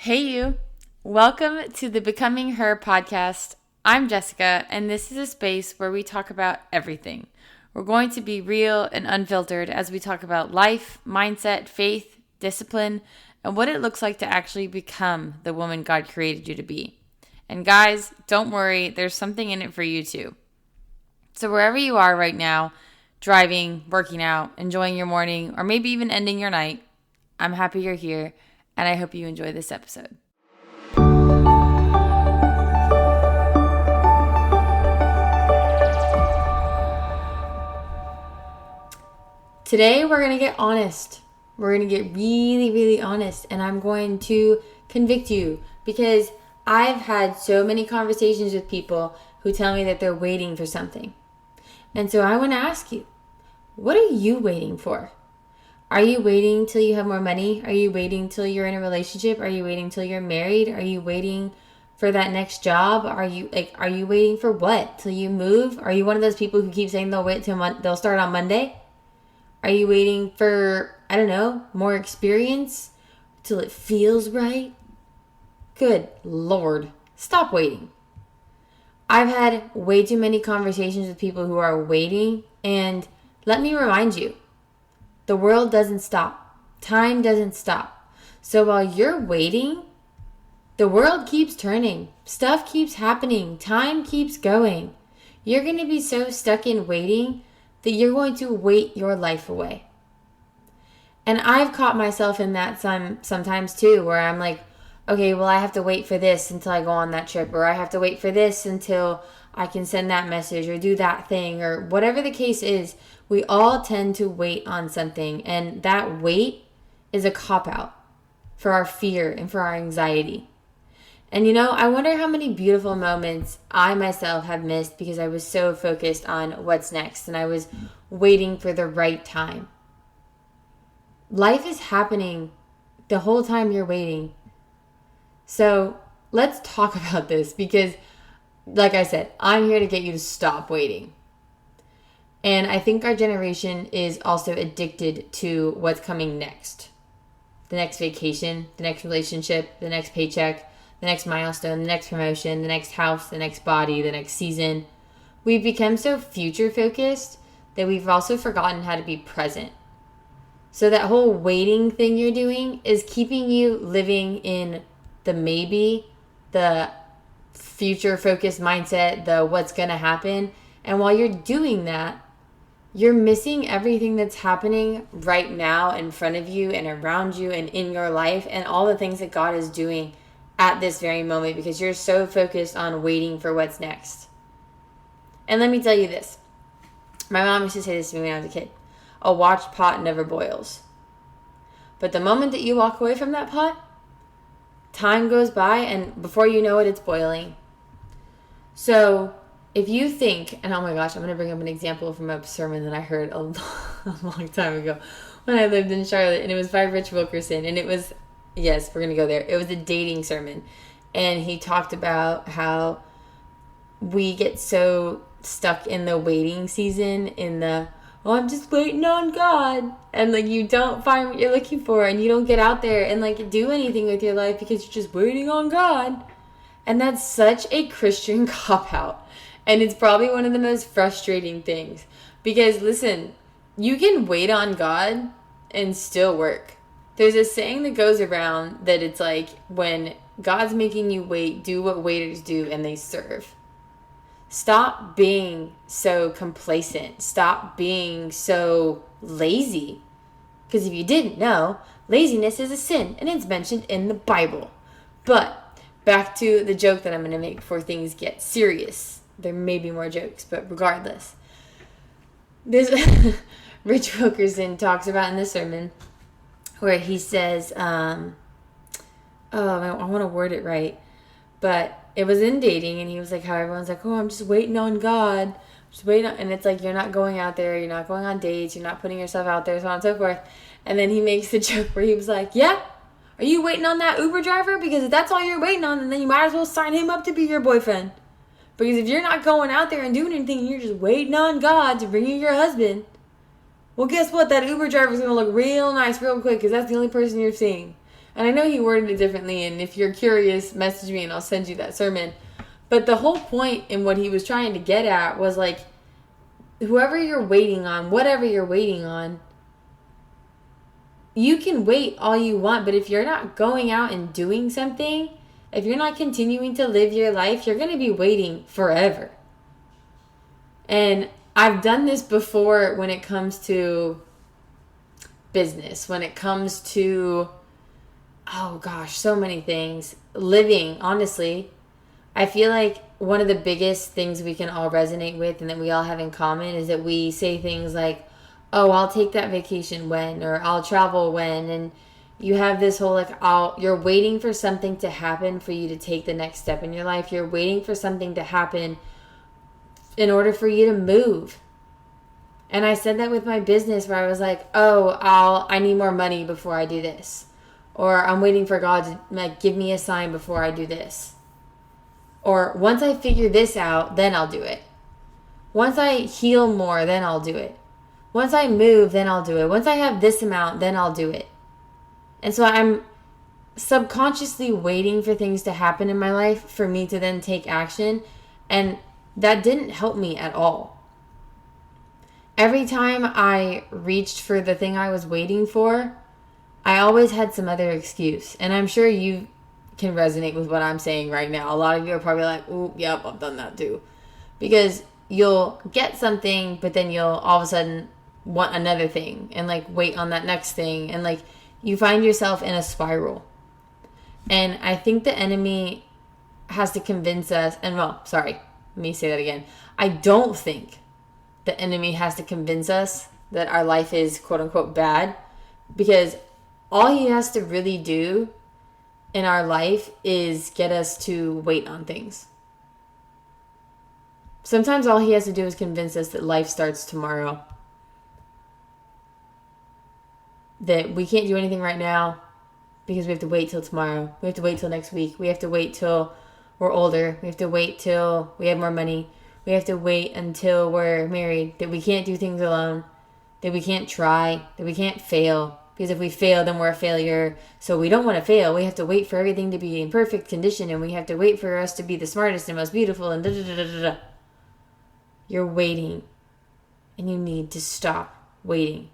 Hey, you. Welcome to the Becoming Her podcast. I'm Jessica, and this is a space where we talk about everything. We're going to be real and unfiltered as we talk about life, mindset, faith, discipline, and what it looks like to actually become the woman God created you to be. And guys, don't worry, there's something in it for you too. So wherever you are right now, driving, working out, enjoying your morning, or maybe even ending your night, I'm happy you're here. And I hope you enjoy this episode. Today, we're going to get honest. We're going to get really, really honest. And I'm going to convict you because I've had so many conversations with people who tell me that they're waiting for something. And so I want to ask you, what are you waiting for? Are you waiting till you have more money? Are you waiting till you're in a relationship? Are you waiting till you're married? Are you waiting for that next job? Are you waiting for what? Till you move? Are you one of those people who keep saying they'll wait till they'll start on Monday? Are you waiting for, I don't know, more experience till it feels right? Good Lord, stop waiting. I've had way too many conversations with people who are waiting, and let me remind you, the world doesn't stop. Time doesn't stop. So while you're waiting, the world keeps turning. Stuff keeps happening. Time keeps going. You're going to be so stuck in waiting that you're going to wait your life away. And I've caught myself in that sometimes too, where I'm like, okay, well, I have to wait for this until I go on that trip, or I have to wait for this until I can send that message or do that thing, or whatever the case is. We all tend to wait on something, and that wait is a cop-out for our fear and for our anxiety. And I wonder how many beautiful moments I myself have missed because I was so focused on what's next and I was waiting for the right time. Life is happening the whole time you're waiting. So let's talk about this because, like I said, I'm here to get you to stop waiting. And I think our generation is also addicted to what's coming next. The next vacation, the next relationship, the next paycheck, the next milestone, the next promotion, the next house, the next body, the next season. We've become so future focused that we've also forgotten how to be present. So that whole waiting thing you're doing is keeping you living in the maybe, the future focused mindset, the what's going to happen. And while you're doing that, you're missing everything that's happening right now in front of you and around you and in your life and all the things that God is doing at this very moment because you're so focused on waiting for what's next. And let me tell you this. My mom used to say this to me when I was a kid. A watched pot never boils. But the moment that you walk away from that pot, time goes by and before you know it, it's boiling. So if you think, and oh my gosh, I'm going to bring up an example from a sermon that I heard a long time ago when I lived in Charlotte, and it was by Rich Wilkerson, and it was, yes, we're going to go there. It was a dating sermon, and he talked about how we get so stuck in the waiting season, in the, oh, I'm just waiting on God, and you don't find what you're looking for, and you don't get out there and do anything with your life because you're just waiting on God. And that's such a Christian cop-out. And it's probably one of the most frustrating things. Because, listen, you can wait on God and still work. There's a saying that goes around that it's when God's making you wait, do what waiters do, and they serve. Stop being so complacent. Stop being so lazy. Because if you didn't know, laziness is a sin, and it's mentioned in the Bible. But back to the joke that I'm going to make before things get serious. There may be more jokes, but regardless. This Rich Wilkerson talks about in this sermon where he says, I want to word it right, but it was in dating, and he was how everyone's oh, I'm just waiting on God. I'm just waiting on, and it's you're not going out there, you're not going on dates, you're not putting yourself out there, so on and so forth. And then he makes the joke where he was yeah, are you waiting on that Uber driver? Because if that's all you're waiting on, then you might as well sign him up to be your boyfriend. Because if you're not going out there and doing anything, you're just waiting on God to bring you your husband. Well, guess what? That Uber driver is going to look real nice real quick because that's the only person you're seeing. And I know he worded it differently, and if you're curious, message me and I'll send you that sermon. But the whole point in what he was trying to get at was like, whoever you're waiting on, whatever you're waiting on, you can wait all you want, but if you're not going out and doing something, if you're not continuing to live your life, you're going to be waiting forever. And I've done this before when it comes to business, when it comes to, oh gosh, so many things. Living, honestly, I feel like one of the biggest things we can all resonate with and that we all have in common is that we say things like, oh, I'll take that vacation when, or I'll travel when, and you have this whole like, you're waiting for something to happen for you to take the next step in your life. You're waiting for something to happen in order for you to move. And I said that with my business where I was like, oh, I need more money before I do this. Or I'm waiting for God to like give me a sign before I do this. Or once I figure this out, then I'll do it. Once I heal more, then I'll do it. Once I move, then I'll do it. Once I have this amount, then I'll do it. And so I'm subconsciously waiting for things to happen in my life for me to then take action. And that didn't help me at all. Every time I reached for the thing I was waiting for, I always had some other excuse. And I'm sure you can resonate with what I'm saying right now. A lot of you are probably like, ooh, yep, I've done that too. Because you'll get something, but then you'll all of a sudden want another thing and like wait on that next thing. And like you find yourself in a spiral. And I think the enemy has to convince us, and well, sorry, let me say that again. I don't think the enemy has to convince us that our life is quote unquote bad, because all he has to really do in our life is get us to wait on things. Sometimes all he has to do is convince us that life starts tomorrow. That we can't do anything right now because we have to wait till tomorrow. We have to wait till next week. We have to wait till we're older. We have to wait till we have more money. We have to wait until we're married. That we can't do things alone. That we can't try. That we can't fail. Because if we fail, then we're a failure. So we don't want to fail. We have to wait for everything to be in perfect condition. And we have to wait for us to be the smartest and most beautiful and da-da-da-da-da. You're waiting. And you need to stop waiting.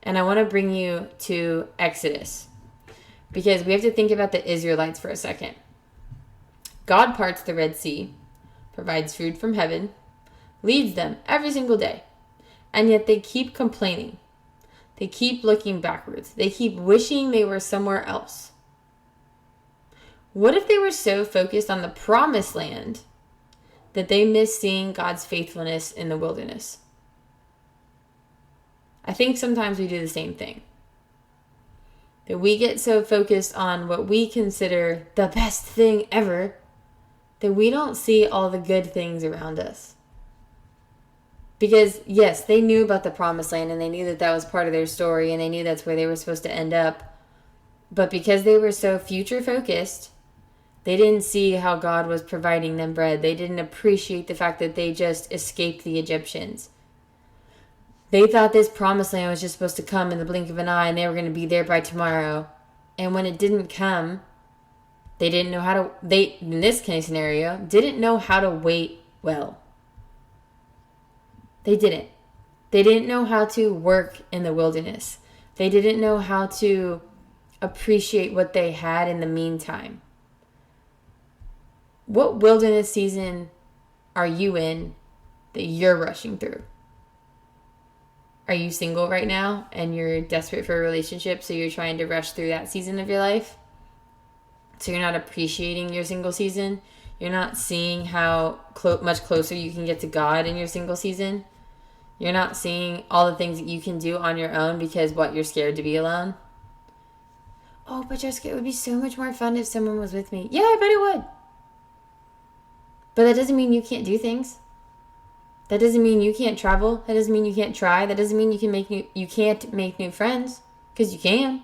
And I want to bring you to Exodus. Because we have to think about the Israelites for a second. God parts the Red Sea, provides food from heaven, leads them every single day. And yet they keep complaining. They keep looking backwards. They keep wishing they were somewhere else. What if they were so focused on the promised land that they missed seeing God's faithfulness in the wilderness? I think sometimes we do the same thing. That we get so focused on what we consider the best thing ever that we don't see all the good things around us. Because, yes, they knew about the promised land and they knew that that was part of their story and they knew that's where they were supposed to end up. But because they were so future focused, they didn't see how God was providing them bread. They didn't appreciate the fact that they just escaped the Egyptians. They thought this promised land was just supposed to come in the blink of an eye and they were going to be there by tomorrow. And when it didn't come, they didn't know how to, in this case scenario, didn't know how to wait well. They didn't. They didn't know how to work in the wilderness. They didn't know how to appreciate what they had in the meantime. What wilderness season are you in that you're rushing through? Are you single right now and you're desperate for a relationship, so you're trying to rush through that season of your life? So you're not appreciating your single season? You're not seeing how much closer you can get to God in your single season? You're not seeing all the things that you can do on your own because, you're scared to be alone? Oh, but Jessica, it would be so much more fun if someone was with me. Yeah, I bet it would. But that doesn't mean you can't do things. That doesn't mean you can't travel. That doesn't mean you can't try. That doesn't mean you can't make new friends. Because you can.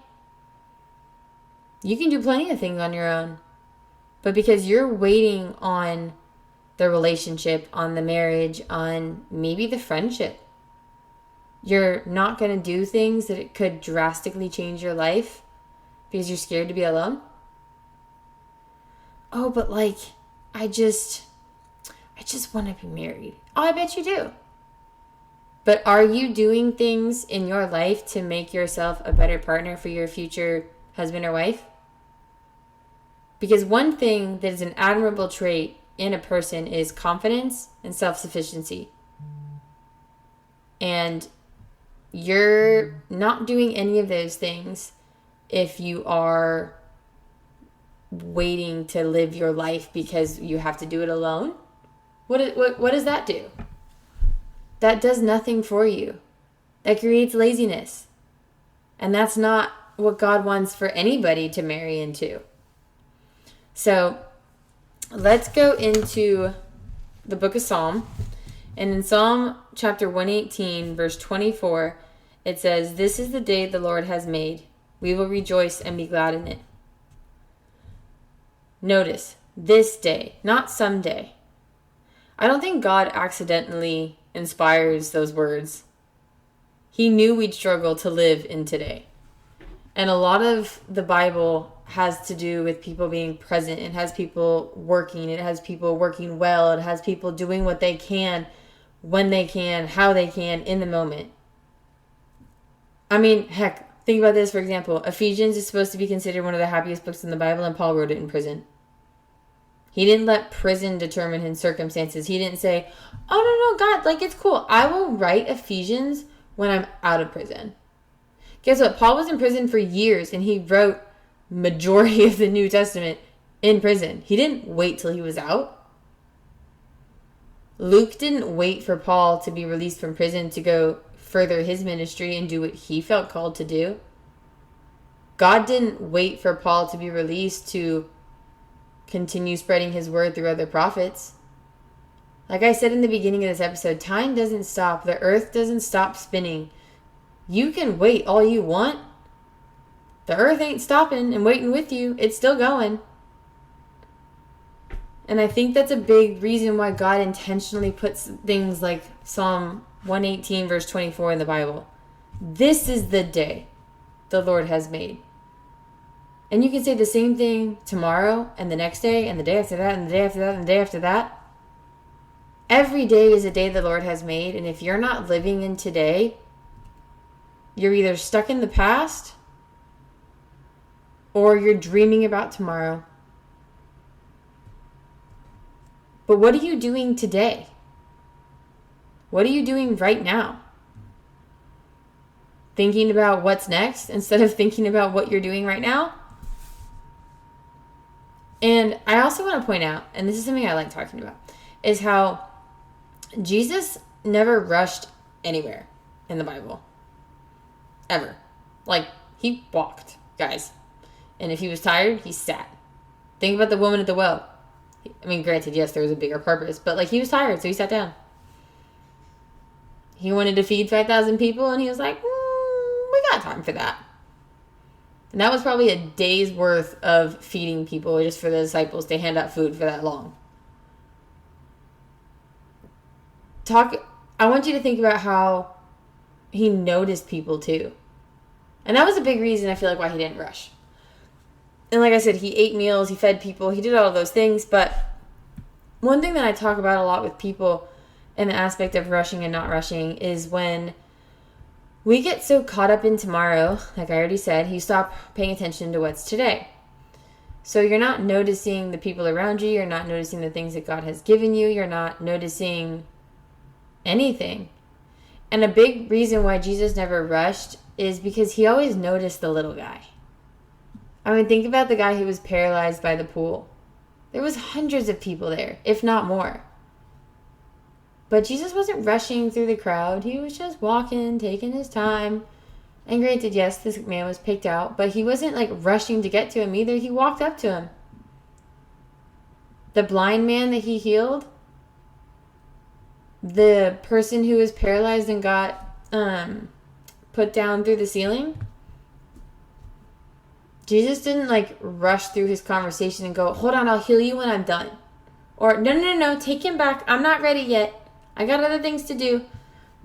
You can do plenty of things on your own. But because you're waiting on the relationship, on the marriage, on maybe the friendship, you're not going to do things that it could drastically change your life Because you're scared to be alone? Oh, but like, I just want to be married. Oh, I bet you do. But are you doing things in your life to make yourself a better partner for your future husband or wife? Because one thing that is an admirable trait in a person is confidence and self-sufficiency. And you're not doing any of those things if you are waiting to live your life because you have to do it alone. What does that do? That does nothing for you. That creates laziness. And that's not what God wants for anybody to marry into. So let's go into the book of Psalm. And in Psalm chapter 118, verse 24, it says, "This is the day the Lord has made. We will rejoice and be glad in it." Notice, this day, not someday. I don't think God accidentally inspires those words. He knew we'd struggle to live in today. And a lot of the Bible has to do with people being present. It has people working. It has people working well. It has people doing what they can, when they can, how they can, in the moment. I mean, heck, think about this, for example. Ephesians is supposed to be considered one of the happiest books in the Bible, and Paul wrote it in prison. He didn't let prison determine his circumstances. He didn't say, oh, no, God, like, it's cool. I will write Ephesians when I'm out of prison. Guess what? Paul was in prison for years, and he wrote majority of the New Testament in prison. He didn't wait till he was out. Luke didn't wait for Paul to be released from prison to go further his ministry and do what he felt called to do. God didn't wait for Paul to be released to continue spreading his word through other prophets. Like I said in the beginning of this episode, time doesn't stop. The earth doesn't stop spinning. You can wait all you want. The earth ain't stopping and waiting with you. It's still going. And I think that's a big reason why God intentionally puts things like Psalm 118 verse 24 in the Bible. This is the day the Lord has made. And you can say the same thing tomorrow and the next day and the day after that and the day after that and the day after that. Every day is a day the Lord has made. And if you're not living in today, you're either stuck in the past or you're dreaming about tomorrow. But what are you doing today? What are you doing right now? Thinking about what's next instead of thinking about what you're doing right now? And I also want to point out, and this is something I like talking about, is how Jesus never rushed anywhere in the Bible. Ever. Like, he walked, guys. And if he was tired, he sat. Think about the woman at the well. I mean, granted, yes, there was a bigger purpose, but like, he was tired, so he sat down. He wanted to feed 5,000 people, and he was like, we got time for that. And that was probably a day's worth of feeding people just for the disciples to hand out food for that long. I want you to think about how he noticed people too. And that was a big reason I feel like why he didn't rush. And like I said, he ate meals, he fed people, he did all of those things. But one thing that I talk about a lot with people in the aspect of rushing and not rushing is when we get so caught up in tomorrow, like I already said, you stop paying attention to what's today. So you're not noticing the people around you, you're not noticing the things that God has given you, you're not noticing anything. And a big reason why Jesus never rushed is because he always noticed the little guy. I mean, think about the guy who was paralyzed by the pool. There was hundreds of people there, if not more. But Jesus wasn't rushing through the crowd. He was just walking, taking his time. And granted, yes, this man was picked out, but he wasn't like rushing to get to him either. He walked up to him. The blind man that he healed, the person who was paralyzed and got put down through the ceiling, Jesus didn't like rush through his conversation and go, hold on, I'll heal you when I'm done. Or no, take him back. I'm not ready yet. I got other things to do.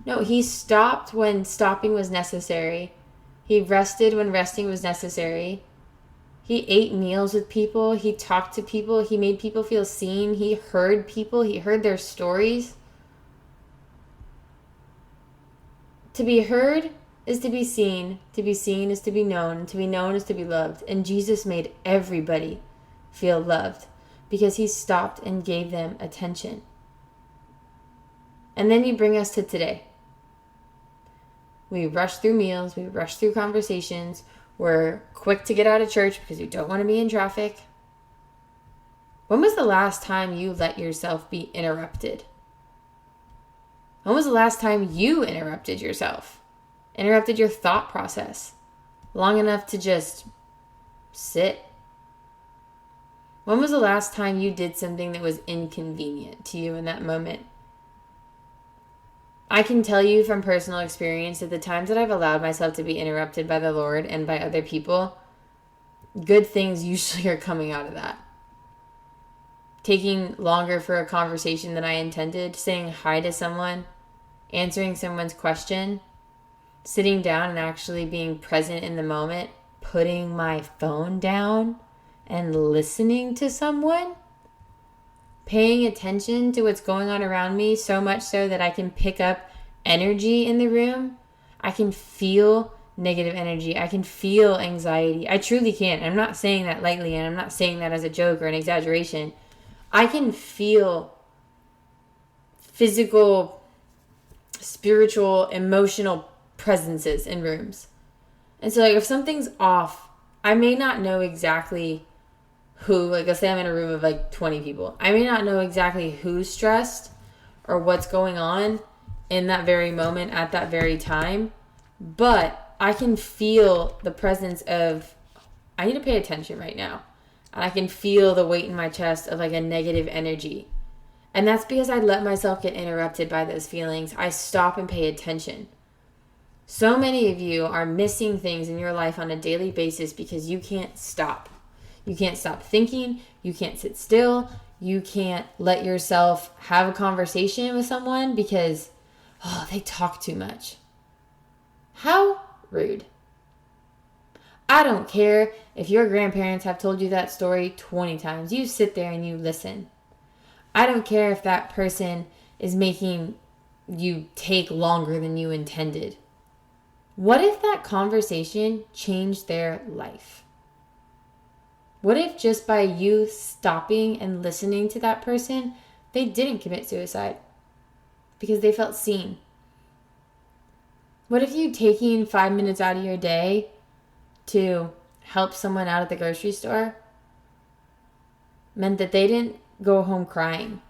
No, he stopped when stopping was necessary. He rested when resting was necessary. He ate meals with people. He talked to people. He made people feel seen. He heard people. He heard their stories. To be heard is to be seen. To be seen is to be known. To be known is to be loved. And Jesus made everybody feel loved because he stopped and gave them attention. And then you bring us to today. We rush through meals. We rush through conversations. We're quick to get out of church because we don't want to be in traffic. When was the last time you let yourself be interrupted? When was the last time you interrupted yourself? Interrupted your thought process long enough to just sit? When was the last time you did something that was inconvenient to you in that moment? I can tell you from personal experience that the times that I've allowed myself to be interrupted by the Lord and by other people, good things usually are coming out of that. Taking longer for a conversation than I intended, saying hi to someone, answering someone's question, sitting down and actually being present in the moment, putting my phone down and listening to someone, paying attention to what's going on around me so much so that I can pick up energy in the room. I can feel negative energy. I can feel anxiety. I truly can. I'm not saying that lightly, and I'm not saying that as a joke or an exaggeration. I can feel physical, spiritual, emotional presences in rooms. And so like if something's off, I may not know exactly who, like let's say I'm in a room of like 20 people. I may not know exactly who's stressed or what's going on in that very moment at that very time, but I can feel the presence of, I need to pay attention right now. And I can feel the weight in my chest of like a negative energy. And that's because I let myself get interrupted by those feelings. I stop and pay attention. So many of you are missing things in your life on a daily basis because you can't stop. You can't stop thinking. You can't sit still. You can't let yourself have a conversation with someone because, they talk too much. How rude. I don't care if your grandparents have told you that story 20 times. You sit there and you listen. I don't care if that person is making you take longer than you intended. What if that conversation changed their life? What if just by you stopping and listening to that person, they didn't commit suicide because they felt seen? What if you taking 5 minutes out of your day to help someone out at the grocery store meant that they didn't go home crying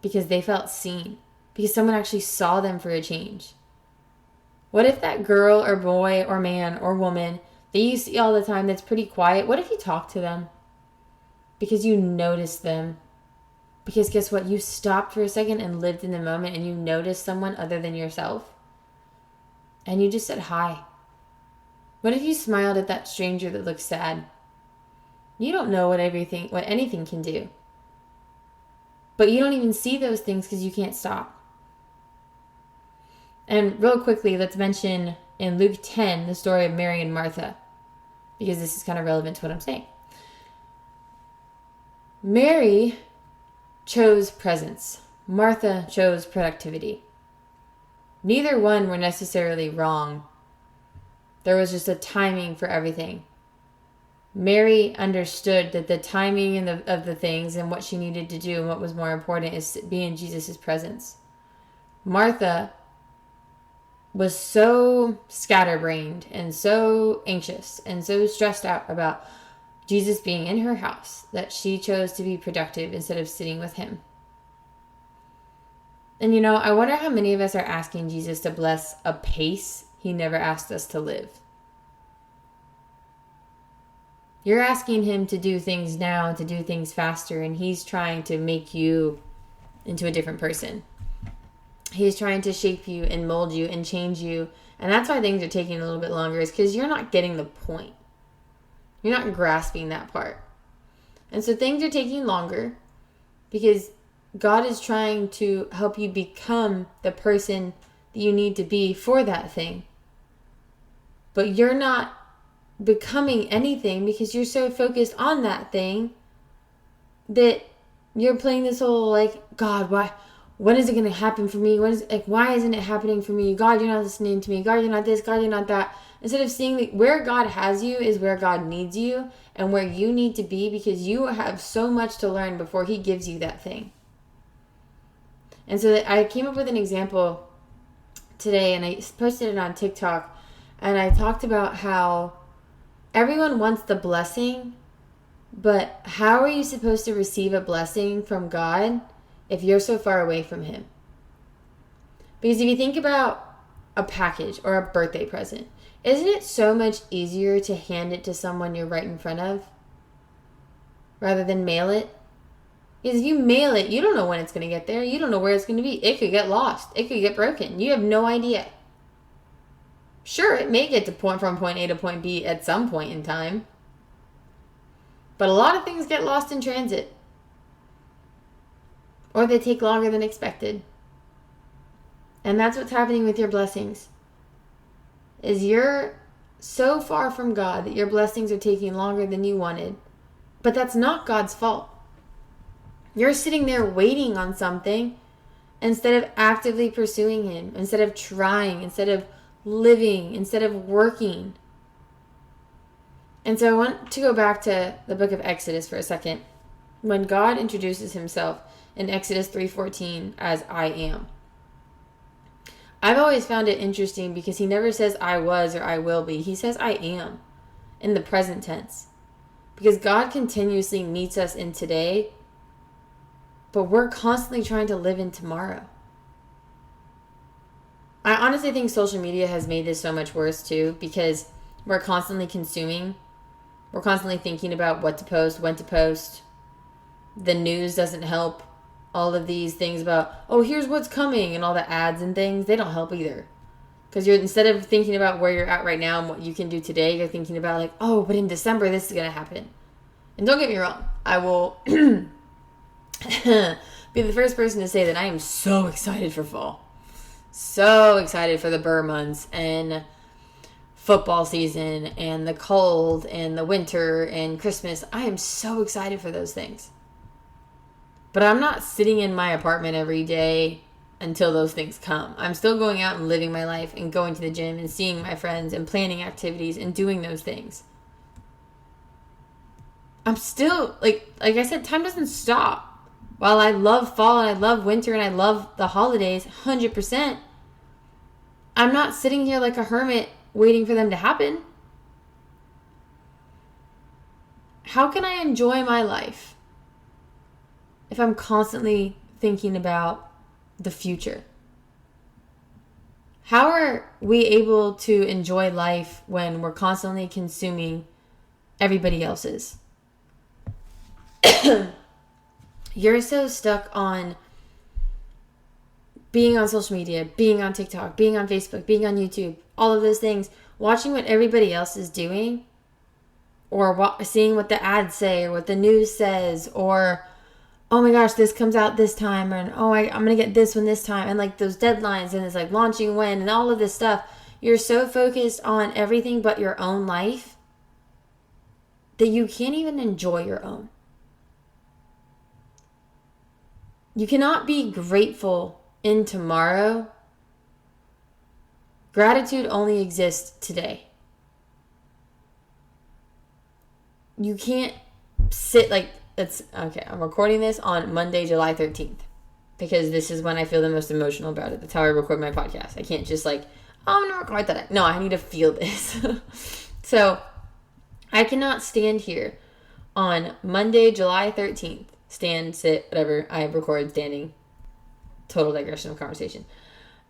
because they felt seen, because someone actually saw them for a change? What if that girl or boy or man or woman that you see all the time that's pretty quiet, what if you talk to them because you noticed them? Because guess what? You stopped for a second and lived in the moment and you noticed someone other than yourself. And you just said hi. What if you smiled at that stranger that looks sad? You don't know what anything can do. But you don't even see those things because you can't stop. And real quickly, let's mention in Luke 10, the story of Mary and Martha, because this is kind of relevant to what I'm saying. Mary chose presence. Martha chose productivity. Neither one were necessarily wrong. There was just a timing for everything. Mary understood that the timing of the things and what she needed to do and what was more important is to be in Jesus' presence. Martha was so scatterbrained and so anxious and so stressed out about Jesus being in her house that she chose to be productive instead of sitting with him. And I wonder how many of us are asking Jesus to bless a pace he never asked us to live. You're asking him to do things now, to do things faster, and he's trying to make you into a different person. He's trying to shape you and mold you and change you. And that's why things are taking a little bit longer, is because you're not getting the point. You're not grasping that part. And so things are taking longer because God is trying to help you become the person that you need to be for that thing. But you're not becoming anything because you're so focused on that thing that you're playing this whole like, God, why? When is it going to happen for me? Why isn't it happening for me? God, you're not listening to me. God, you're not this. God, you're not that. Instead of seeing that where God has you is where God needs you and where you need to be, because you have so much to learn before he gives you that thing. And so I came up with an example today, and I posted it on TikTok, and I talked about how everyone wants the blessing, but how are you supposed to receive a blessing from God if you're so far away from him? Because if you think about a package or a birthday present, isn't it so much easier to hand it to someone you're right in front of rather than mail it? Because if you mail it, you don't know when it's going to get there. You don't know where it's going to be. It could get lost. It could get broken. You have no idea. Sure, it may get from point A to point B at some point in time. But a lot of things get lost in transit. Or they take longer than expected. And that's what's happening with your blessings. Is you're so far from God that your blessings are taking longer than you wanted. But that's not God's fault. You're sitting there waiting on something instead of actively pursuing him, instead of trying, instead of living, instead of working. And so I want to go back to the book of Exodus for a second. When God introduces himself in Exodus 3:14 as I am. I've always found it interesting because he never says I was or I will be. He says I am in the present tense. Because God continuously meets us in today, but we're constantly trying to live in tomorrow. I honestly think social media has made this so much worse too, because we're constantly consuming. We're constantly thinking about what to post, when to post. The news doesn't help. All of these things about, oh, here's what's coming, and all the ads and things, they don't help either. Because you're, instead of thinking about where you're at right now and what you can do today, you're thinking about like, oh, but in December this is going to happen. And don't get me wrong, I will be the first person to say that I am so excited for fall. So excited for the Burr months and football season and the cold and the winter and Christmas. I am so excited for those things. But I'm not sitting in my apartment every day until those things come. I'm still going out and living my life and going to the gym and seeing my friends and planning activities and doing those things. I'm still, like I said, time doesn't stop. While I love fall and I love winter and I love the holidays, 100%, I'm not sitting here like a hermit waiting for them to happen. How can I enjoy my life if I'm constantly thinking about the future? How are we able to enjoy life when we're constantly consuming everybody else's? You're so stuck on being on social media, being on TikTok, being on Facebook, being on YouTube, all of those things, watching what everybody else is doing, or seeing what the ads say, or what the news says, or oh my gosh, this comes out this time, and oh, I'm going to get this one this time, and like those deadlines, and it's like launching when, and all of this stuff. You're so focused on everything but your own life that you can't even enjoy your own. You cannot be grateful in tomorrow. Gratitude only exists today. You can't sit like, it's okay. I'm recording this on Monday, July 13th, because this is when I feel the most emotional about it. That's how I record my podcast. I can't just like, oh, I'm gonna record that. No, I need to feel this. So I cannot stand here on Monday, July 13th, stand, sit, whatever. I record standing. Total digression of conversation.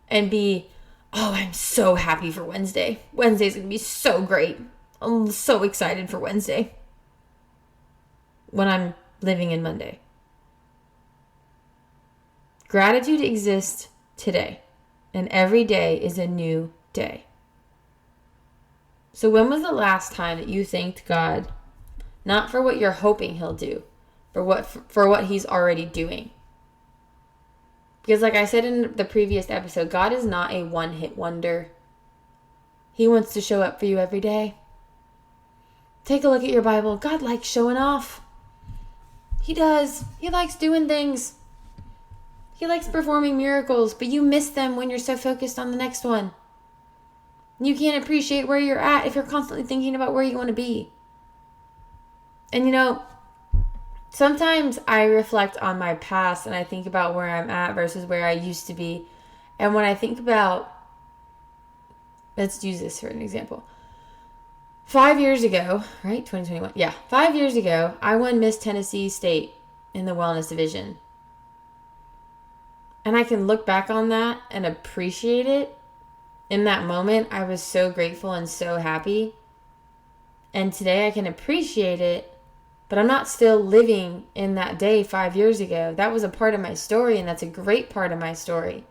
And be, oh, I'm so happy for Wednesday. Wednesday's gonna be so great. I'm so excited for Wednesday. When I'm living in Monday. Gratitude exists today, and every day is a new day. So when was the last time that you thanked God, not for what you're hoping he'll do, but for what he's already doing? Because like I said in the previous episode, God is not a one-hit wonder. He wants to show up for you every day. Take a look at your Bible. God likes showing off. He does. He likes doing things. He likes performing miracles, but you miss them when you're so focused on the next one. You can't appreciate where you're at if you're constantly thinking about where you want to be. And sometimes I reflect on my past and I think about where I'm at versus where I used to be. And when I think about, let's use this for an example. 5 years ago, right? 2021. Yeah. 5 years ago, I won Miss Tennessee State in the wellness division. And I can look back on that and appreciate it. In that moment, I was so grateful and so happy. And today I can appreciate it, but I'm not still living in that day 5 years ago. That was a part of my story, and that's a great part of my story.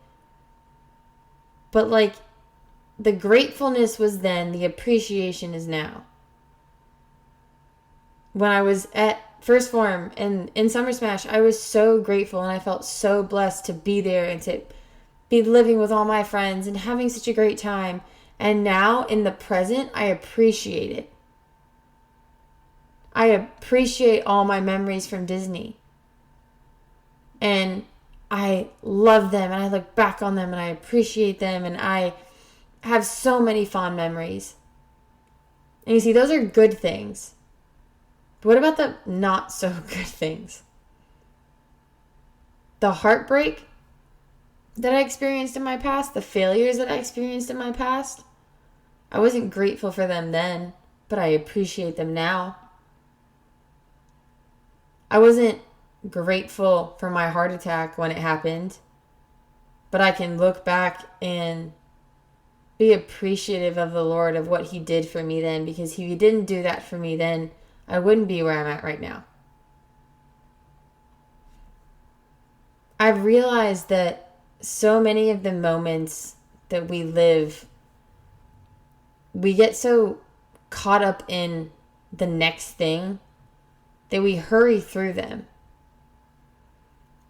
But the gratefulness was then, the appreciation is now. When I was at First Form and in Summer Smash, I was so grateful and I felt so blessed to be there and to be living with all my friends and having such a great time. And now in the present, I appreciate it. I appreciate all my memories from Disney. And I love them and I look back on them and I appreciate them and I have so many fond memories. And you see, those are good things. But what about the not so good things? The heartbreak that I experienced in my past, the failures that I experienced in my past, I wasn't grateful for them then, but I appreciate them now. I wasn't grateful for my heart attack when it happened, but I can look back and be appreciative of the Lord, of what He did for me then, because if He didn't do that for me then, I wouldn't be where I'm at right now. I've realized that so many of the moments that we live, we get so caught up in the next thing that we hurry through them.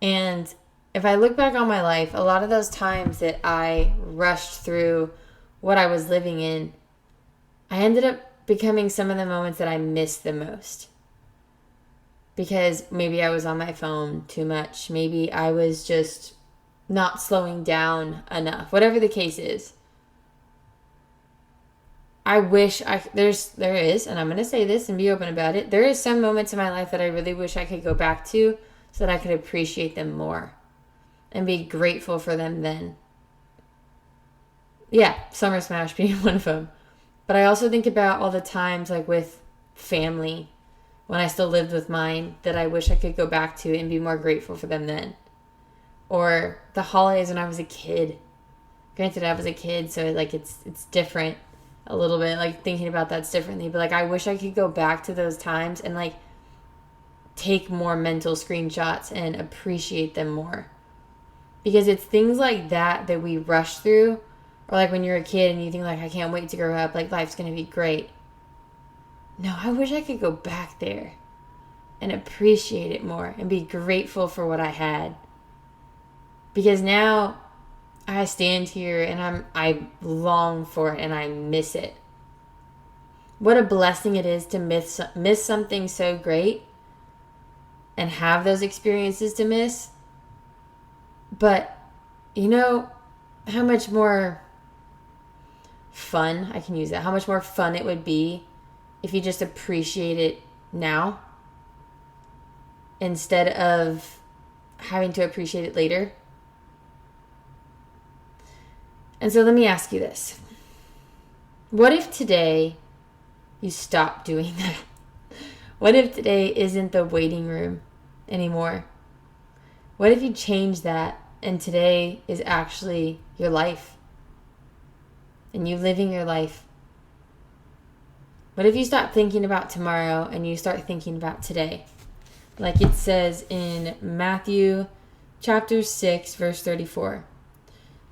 And if I look back on my life, a lot of those times that I rushed through what I was living in, I ended up becoming some of the moments that I missed the most. Because maybe I was on my phone too much. Maybe I was just not slowing down enough. Whatever the case is. I wish there is, and I'm going to say this and be open about it. There is some moments in my life that I really wish I could go back to so that I could appreciate them more and be grateful for them then. Yeah, Summer Smash being one of them. But I also think about all the times with family when I still lived with mine that I wish I could go back to and be more grateful for them then. Or the holidays when I was a kid. Granted, I was a kid, so it's different a little bit. Thinking about that's differently. But I wish I could go back to those times and take more mental screenshots and appreciate them more. Because it's things like that that we rush through. Or when you're a kid and you think I can't wait to grow up, life's going to be great. No, I wish I could go back there and appreciate it more and be grateful for what I had. Because now I stand here and I long for it and I miss it. What a blessing it is to miss something so great and have those experiences to miss. But how much more fun, I can use that, how much more fun it would be if you just appreciate it now instead of having to appreciate it later. And so let me ask you this. What if today you stop doing that? What if today isn't the waiting room anymore? What if you change that and today is actually your life? And you living your life? What if you stop thinking about tomorrow and you start thinking about today? Like it says in Matthew chapter 6, verse 34.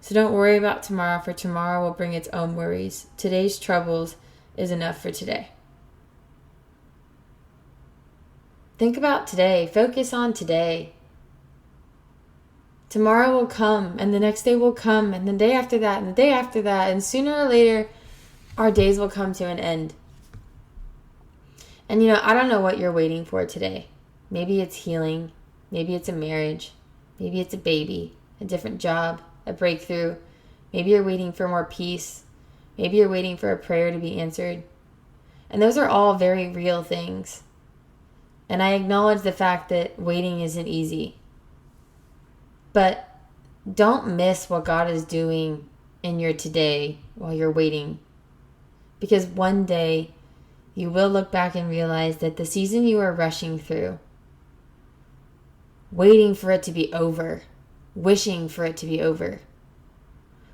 So don't worry about tomorrow, for tomorrow will bring its own worries. Today's troubles is enough for today. Think about today. Focus on today. Tomorrow will come, and the next day will come, and the day after that, and the day after that, and sooner or later, our days will come to an end. And I don't know what you're waiting for today. Maybe it's healing. Maybe it's a marriage. Maybe it's a baby, a different job, a breakthrough. Maybe you're waiting for more peace. Maybe you're waiting for a prayer to be answered. And those are all very real things. And I acknowledge the fact that waiting isn't easy. But don't miss what God is doing in your today while you're waiting. Because one day you will look back and realize that the season you are rushing through, waiting for it to be over, wishing for it to be over,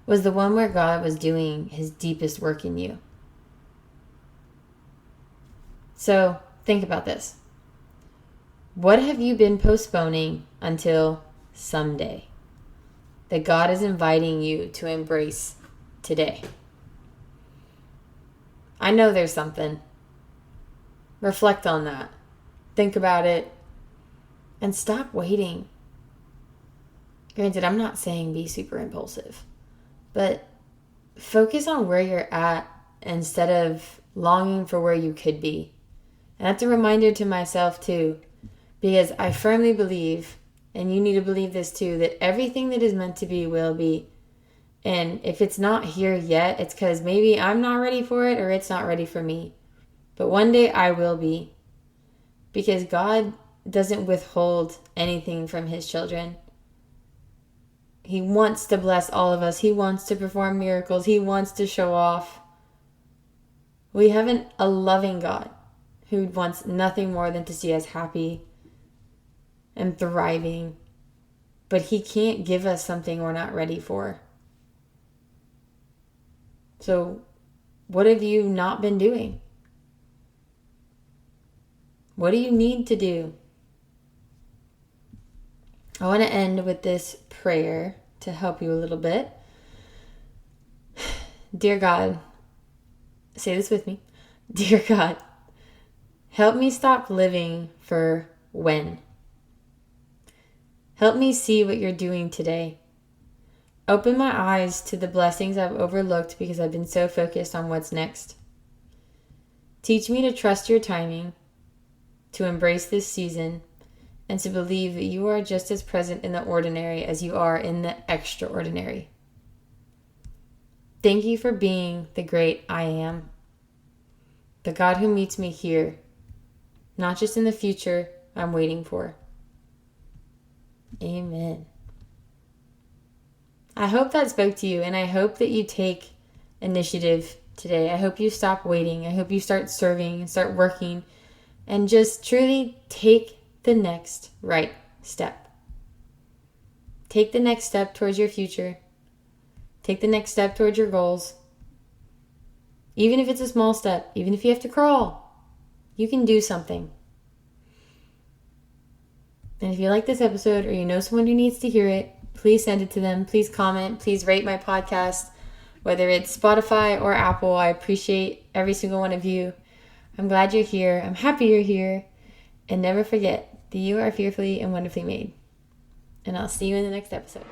was the one where God was doing his deepest work in you. So think about this. What have you been postponing until someday that God is inviting you to embrace today? I know there's something. Reflect on that. Think about it. And stop waiting. Granted, I'm not saying be super impulsive, but focus on where you're at instead of longing for where you could be. And that's a reminder to myself too, because I firmly believe, and you need to believe this too, that everything that is meant to be will be. And if it's not here yet, it's because maybe I'm not ready for it or it's not ready for me. But one day I will be. Because God doesn't withhold anything from his children. He wants to bless all of us. He wants to perform miracles. He wants to show off. We have a loving God who wants nothing more than to see us happy and thriving. But he can't give us something we're not ready for. So what have you not been doing? What do you need to do? I want to end with this prayer to help you a little bit. Dear God, say this with me. Dear God, help me stop living for when. Help me see what you're doing today. Open my eyes to the blessings I've overlooked because I've been so focused on what's next. Teach me to trust your timing, to embrace this season, and to believe that you are just as present in the ordinary as you are in the extraordinary. Thank you for being the great I am, the God who meets me here, not just in the future I'm waiting for. Amen. I hope that spoke to you, and I hope that you take initiative today. I hope you stop waiting. I hope you start serving and start working and just truly take the next right step. Take the next step towards your future. Take the next step towards your goals. Even if it's a small step, even if you have to crawl, you can do something. And if you like this episode or you know someone who needs to hear it, please send it to them. Please comment. Please rate my podcast, whether it's Spotify or Apple. I appreciate every single one of you. I'm glad you're here. I'm happy you're here. And never forget that you are fearfully and wonderfully made. And I'll see you in the next episode.